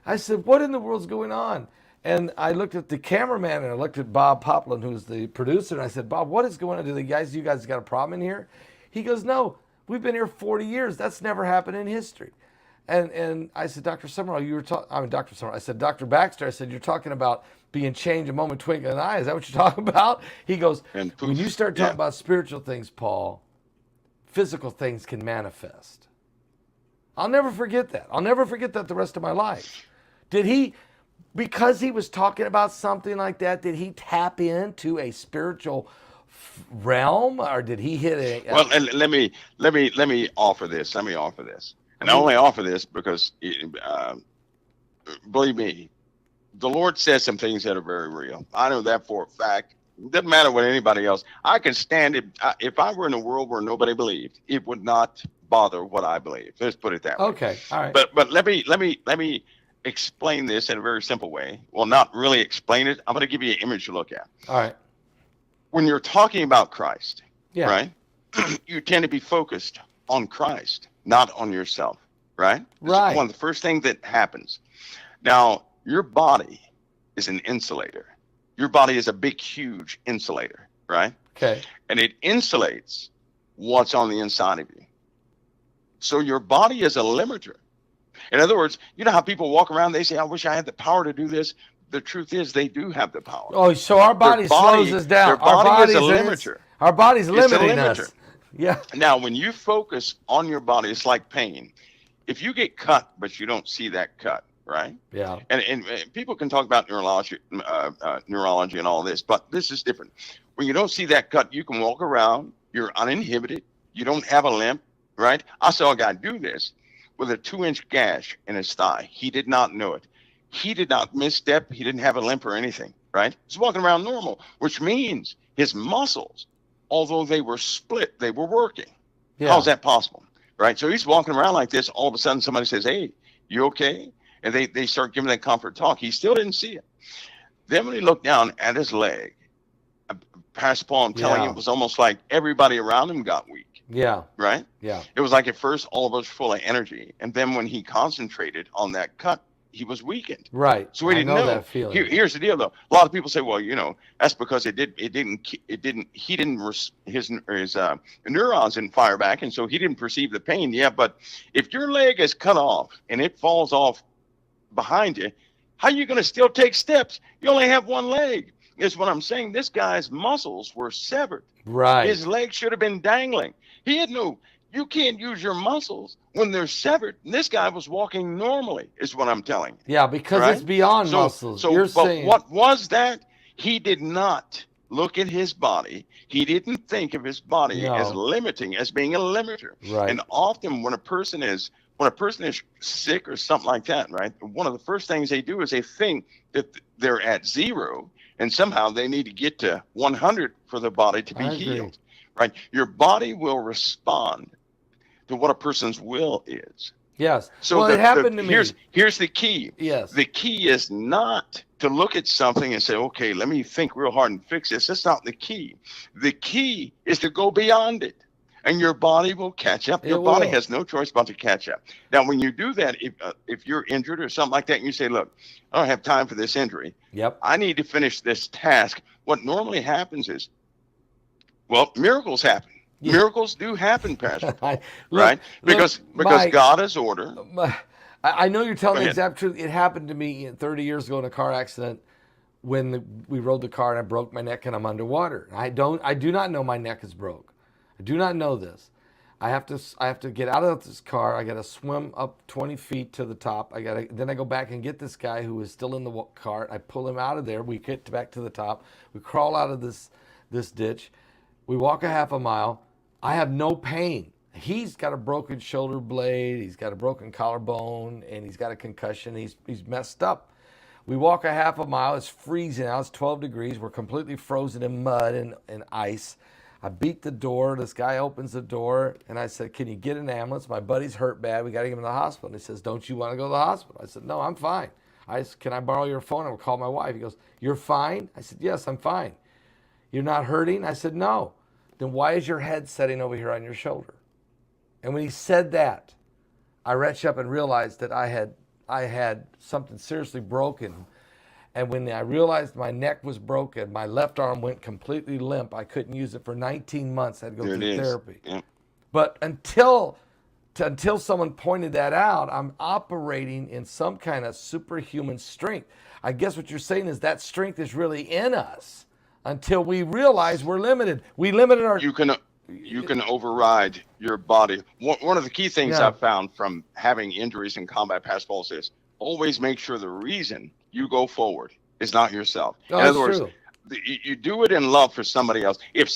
I said, "What in the world's going on?" And I looked at the cameraman and I looked at Bob Poplin, who's the producer, and I said, "Bob, what is going on? You guys got a problem in here?" He goes, "No, we've been here 40 years. That's never happened in history." And I said, "Dr. Summerall, you were talking." I mean, Dr. Summerall. I said, "Dr. Baxter." I said, "You're talking about being changed a moment, twinkling an eye. Is that what you're talking about?" He goes, And "When you start talking about spiritual things, Paul, physical things can manifest." I'll never forget that. I'll never forget that the rest of my life. Did he, because he was talking about something like that, did he tap into a spiritual realm, or did he hit a? Well, and let me offer this. And I only offer this because, believe me, the Lord says some things that are very real. I know that for a fact. It doesn't matter what anybody else. I can stand it. If I were in a world where nobody believed, it would not bother what I believe. Let's put it that way. Okay, all right. But let me explain this in a very simple way. Well, not really explain it. I'm going to give you an image to look at. All right. When you're talking about Christ, Yeah. right? You tend to be focused on Christ, not on yourself, right? Right. It's one of the first things that happens. Now, your body is an insulator. Your body is a big, huge insulator, right? Okay. And it insulates what's on the inside of you. So your body is a limiter. In other words, you know how people walk around, they say, "I wish I had the power to do this." The truth is they do have the power. Oh, so our body slows us down. Their body is a limiter. Our body's limiting It's a us. limiter. Yeah. Now, when you focus on your body, it's like pain. If you get cut, but you don't see that cut, right? Yeah. And people can talk about neurology and all this, but this is different. When you don't see that cut, you can walk around. You're uninhibited. You don't have a limp, right? I saw a guy do this with a 2-inch gash in his thigh. He did not know it. He did not misstep. He didn't have a limp or anything, right? He's walking around normal, which means his muscles, although they were split, they were working. Yeah. How's that possible, right? So he's walking around like this. All of a sudden, somebody says, "Hey, you okay?" And they start giving that comfort talk. He still didn't see it. Then when he looked down at his leg, Pastor Paul, I'm telling you, it was almost like everybody around him got weak. Yeah. Right? Yeah. It was like at first all of us were full of energy. And then when he concentrated on that cut, he was weakened. Right. So he didn't know that feeling. Here's the deal, though. A lot of people say, "Well, that's because his neurons didn't fire back, and so he didn't perceive the pain." Yeah, but if your leg is cut off and it falls off behind you, how are you going to still take steps? You only have one leg. Is what I'm saying. This guy's muscles were severed. Right. His leg should have been dangling. He had you can't use your muscles when they're severed. And this guy was walking normally, is what I'm telling you. Yeah, because right? it's beyond muscles. You're saying. What was that? He did not look at his body. He didn't think of his body as limiting, as being a limiter. Right. And often when a person is sick or something like that, right? One of the first things they do is they think that they're at 0 and somehow they need to get to 100 for the body to be healed, right? Your body will respond to what a person's will is. Yes. So it happened to me. Here's the key. Yes. The key is not to look at something and say, "Okay, let me think real hard and fix this." That's not the key. The key is to go beyond it, and your body will catch up. Your body has no choice but to catch up. Now, when you do that, if you're injured or something like that, and you say, "Look, I don't have time for this injury. Yep. I need to finish this task." What normally happens is, miracles happen. Yeah. Miracles do happen, Pastor. Right? Because Mike, God is order. I know you're telling the exact truth. It happened to me 30 years ago in a car accident when we rode the car and I broke my neck and I'm underwater. I do not know my neck is broke. I do not know this. I have to get out of this car. I got to swim up 20 feet to the top. Then I go back and get this guy who is still in the car. I pull him out of there. We get back to the top. We crawl out of this ditch. We walk a half a mile. I have no pain. He's got a broken shoulder blade. He's got a broken collarbone, and he's got a concussion. He's messed up. We walk a half a mile. It's freezing out. It's 12 degrees. We're completely frozen in mud and ice. I beat the door. This guy opens the door, and I said, can you get an ambulance? My buddy's hurt bad. We got to get him to the hospital. And he says, don't you want to go to the hospital? I said, no, I'm fine. I said, can I borrow your phone? I will call my wife. He goes, you're fine? I said, yes, I'm fine. You're not hurting? I said, no. Then why is your head sitting over here on your shoulder? And when he said that, I reached up and realized that I had something seriously broken. And when I realized my neck was broken, my left arm went completely limp. I couldn't use it for 19 months. I had to go through therapy. Yeah. But until someone pointed that out, I'm operating in some kind of superhuman strength. I guess what you're saying is that strength is really in us until we realize we're limited. We limited our... You can override your body. One of the key things I've found from having injuries in combat, Pastor Paul says, always make sure the reason you go forward is not yourself. Oh, in other words, true. You do it in love for somebody else. If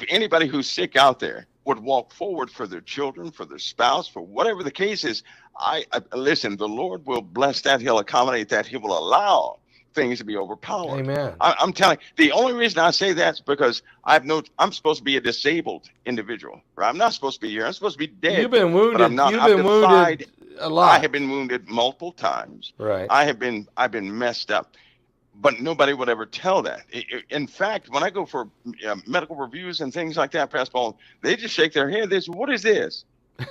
anybody who's sick out there would walk forward for their children, for their spouse, for whatever the case is, I listen, the Lord will bless that. He'll accommodate that. He will allow things to be overpowered. Amen. I'm telling you, the only reason I say that is because I'm supposed to be a disabled individual, right? I'm not supposed to be here. I'm supposed to be dead. You've been wounded. But I'm not. You've I've been defied, wounded a lot. I have been wounded multiple times. Right. I've been messed up, but nobody would ever tell that. In fact, when I go for medical reviews and things like that, Pastor Paul, they just shake their head. They say, "What is this?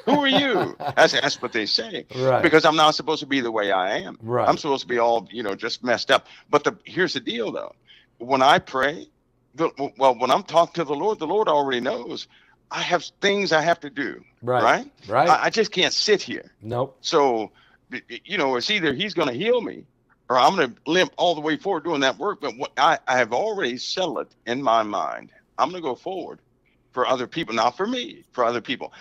Who are you?" That's what they say. Right. Because I'm not supposed to be the way I am. Right. I'm supposed to be all, just messed up. But here's the deal, though. When I pray, when I'm talking to the Lord already knows I have things I have to do. Right. Right. I just can't sit here. Nope. So, it's either he's going to heal me or I'm going to limp all the way forward doing that work. But I have already settled it in my mind. I'm going to go forward for other people, not for me, for other people.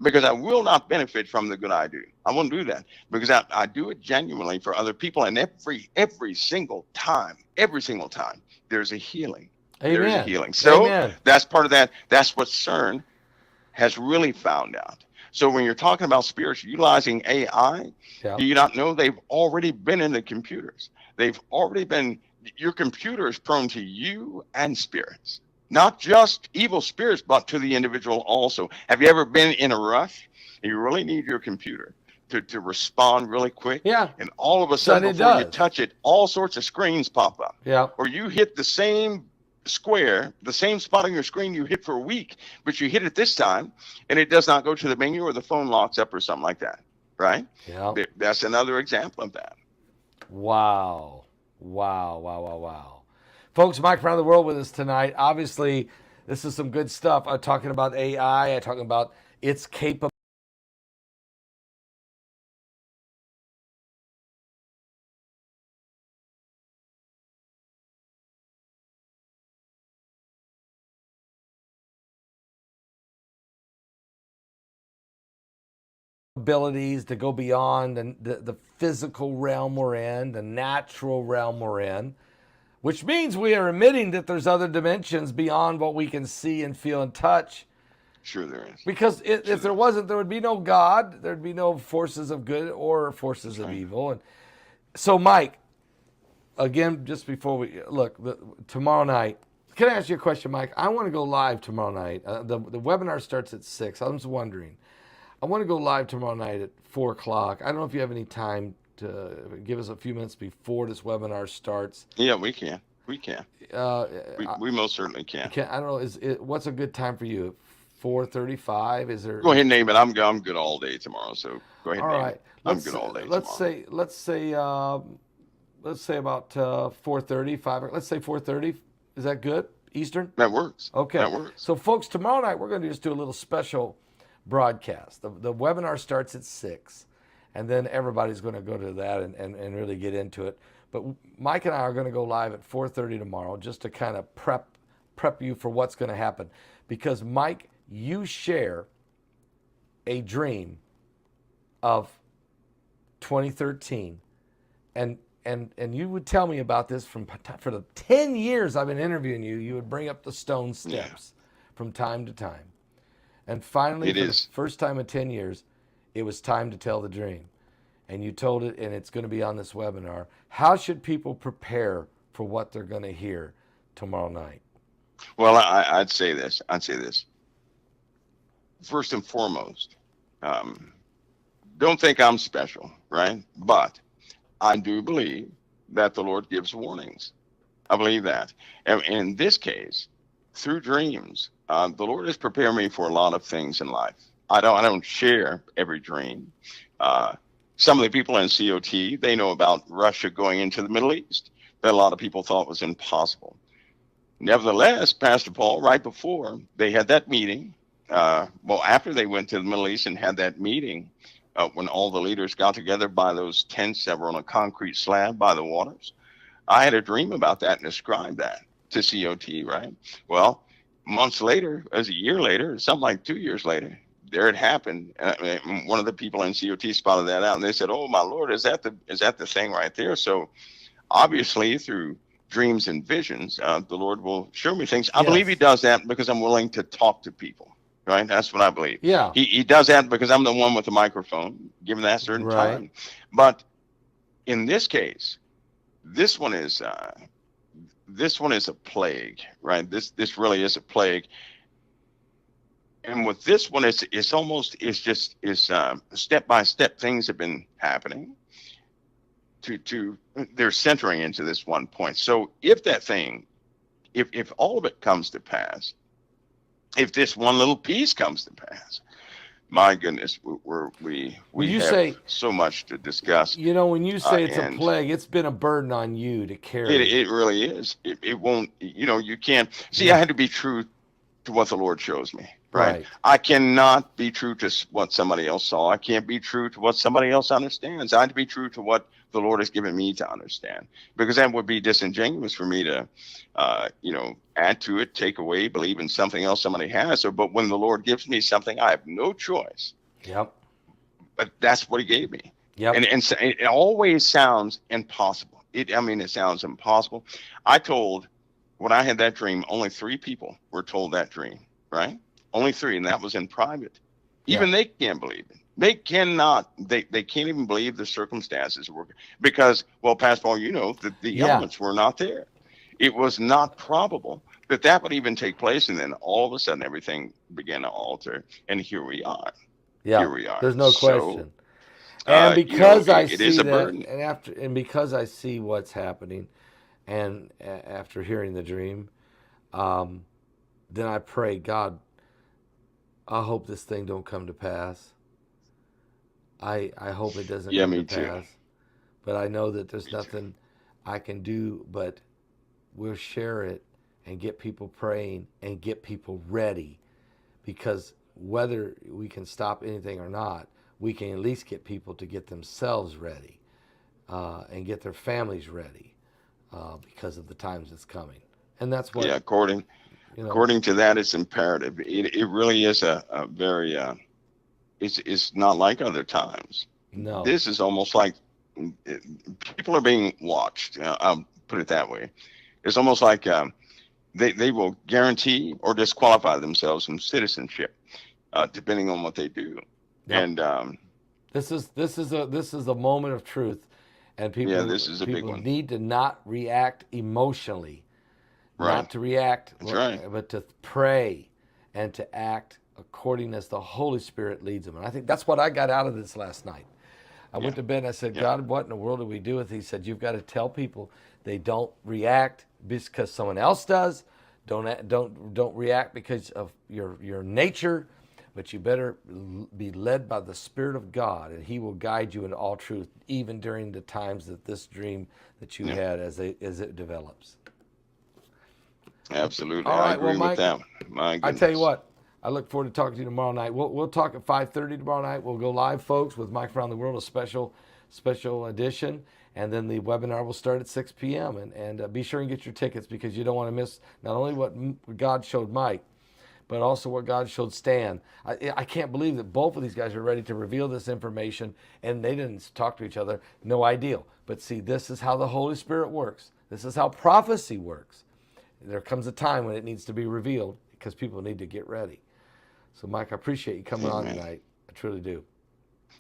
Because I will not benefit from the good I do. I won't do that because I do it genuinely for other people. And every single time, there's a healing. Amen. There's a healing. So Amen. That's part of that. That's what CERN has really found out. So when you're talking about spirits utilizing AI, do you not know they've already been in the computers? Your computer is prone to you and spirits. Not just evil spirits, but to the individual also. Have you ever been in a rush and you really need your computer to respond really quick? Yeah. And all of a sudden, before you touch it, all sorts of screens pop up. Yeah. Or you hit the same square, the same spot on your screen you hit for a week, but you hit it this time and it does not go to the menu or the phone locks up or something like that. Right? Yeah. That's another example of that. Wow. Folks, Mike around the world with us tonight. Obviously, this is some good stuff. I'm talking about AI. I'm talking about its capability. Abilities to go beyond the physical realm we're in, the natural realm we're in, which means we are admitting that there's other dimensions beyond what we can see and feel and touch. Sure there is. Because if there wasn't, there would be no God, there'd be no forces of good or forces of evil. And so, Mike, again, just before we look, tomorrow night, can I ask you a question, Mike? I want to go live tomorrow night. The webinar starts at 6. I was wondering, I want to go live tomorrow night at 4 o'clock. I don't know if you have any time to give us a few minutes before this webinar starts. Yeah, we can. We most certainly can. I don't know. What's a good time for you? 4:35? Is there? Go ahead and name it. I'm good all day tomorrow. So go ahead. All and name right. it. I'm good all day. Let's say about 4:30, 5. Let's say 4:30. Is that good? Eastern? That works. Okay. That works. So, folks, tomorrow night we're going to just do a little special broadcast. The webinar starts at 6, and then everybody's going to go to that and really get into it. But Mike and I are going to go live at 4:30 tomorrow just to kind of prep you for what's going to happen. Because, Mike, you share a dream of 2013, and you would tell me about this for the 10 years I've been interviewing you. You would bring up the stone steps from time to time. And finally, the first time in 10 years, it was time to tell the dream. And you told it, and it's going to be on this webinar. How should people prepare for what they're going to hear tomorrow night? Well, I'd say this. I'd say this. First and foremost, um, don't think I'm special, right? But I do believe that the Lord gives warnings. I believe that. And in this case, through dreams, the Lord has prepared me for a lot of things in life. I don't share every dream. Uh, some of the people in COT, they know about Russia going into the Middle East that a lot of people thought was impossible. Nevertheless, Pastor Paul, right before they had that meeting, well, after they went to the Middle East and had that meeting, when all the leaders got together by those tents that were on a concrete slab by the waters, I had a dream about that and described that to COT, right? Well, months later, as a year later, something like 2 years later, there it happened. One of the people in COT spotted that out, and they said, "Oh my Lord, is that the thing right there?" So obviously, through dreams and visions, the Lord will show me things. I believe He Yes. does that because I'm willing to talk to people. Right? That's what I believe. Yeah. He does that because I'm the one with the microphone, given that certain Right. time. But in this case, this one is a plague, right? This really is a plague. And with this one, it's step by step things have been happening to they're centering into this one point. So if that thing, if all of it comes to pass, if this one little piece comes to pass, my goodness, we When you have say, so much to discuss, when you say it's a and plague, it's been a burden on you to it carry. it really is. It won't. You can't see. I Yeah. had to be true to what the Lord shows me. Right. Right. I cannot be true to what somebody else saw. I can't be true to what somebody else understands. I have to be true to what the Lord has given me to understand, because that would be disingenuous for me to, add to it, take away, believe in something else somebody has. But when the Lord gives me something, I have no choice. Yep. But that's what He gave me. Yep. And so it always sounds impossible. It sounds impossible. When I had that dream, only 3 people were told that dream, right? Only 3, and that was in private. Even Yeah. they can't believe it. They cannot. They can't even believe the circumstances were, because, well, Pastor Paul, the Yeah. elements were not there. It was not probable that would even take place, and then all of a sudden everything began to alter, and here we are. Yeah. Here we are. There's no So, question. And because I it is see a that, burden. and because I see what's happening, and after hearing the dream, then I pray, God, I hope this thing don't come to pass. I hope it doesn't Yeah, come to me too. pass. But I know that there's Me too. nothing I can do, but we'll share it and get people praying and get people ready, because whether we can stop anything or not, we can at least get people to get themselves ready, and get their families ready, because of the times that's coming. And that's what, Yeah, according you know, according to that, it's imperative. It really is a very it's not like other times. no. This is almost like people are being watched. I'll put it that way. It's almost like they will guarantee or disqualify themselves from citizenship, depending on what they do. Yep. And This is a moment of truth, and yeah, people this is a big people one. need to not react emotionally, Right. not to react, That's right. but to pray and to act according as the Holy Spirit leads them. And I think that's what I got out of this last night. I Yeah. went to bed and I said, Yeah. God, what in the world do we do with it? He said, you've got to tell people they don't react because someone else does. Don't react because of your nature, but you better be led by the Spirit of God, and He will guide you into all truth, even during the times that this dream that you Yeah. had as it develops. Absolutely. All I right, well, agree with Mike, that one. My I tell you goodness. what, I look forward to talking to you tomorrow night. We'll talk at 5:30 tomorrow night. We'll go live, folks, with Mike Around the World, a special edition, and then the webinar will start at 6 p.m. And be sure and get your tickets, because you don't want to miss not only what God showed Mike, but also what God showed Stan. I can't believe that both of these guys are ready to reveal this information, and they didn't talk to each other. No idea. But see, this is how the Holy Spirit works. This is how prophecy works. There comes a time when it needs to be revealed, because people need to get ready. So, Mike, I appreciate you coming on Amen. tonight. I truly do.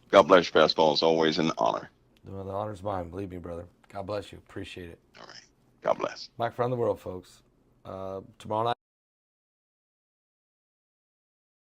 God bless you, Pastor Paul. It's always an honor. Well, the honor's mine. Believe me, brother. God bless you. Appreciate it. All right. God bless. Mike Around the World, folks. Tomorrow night.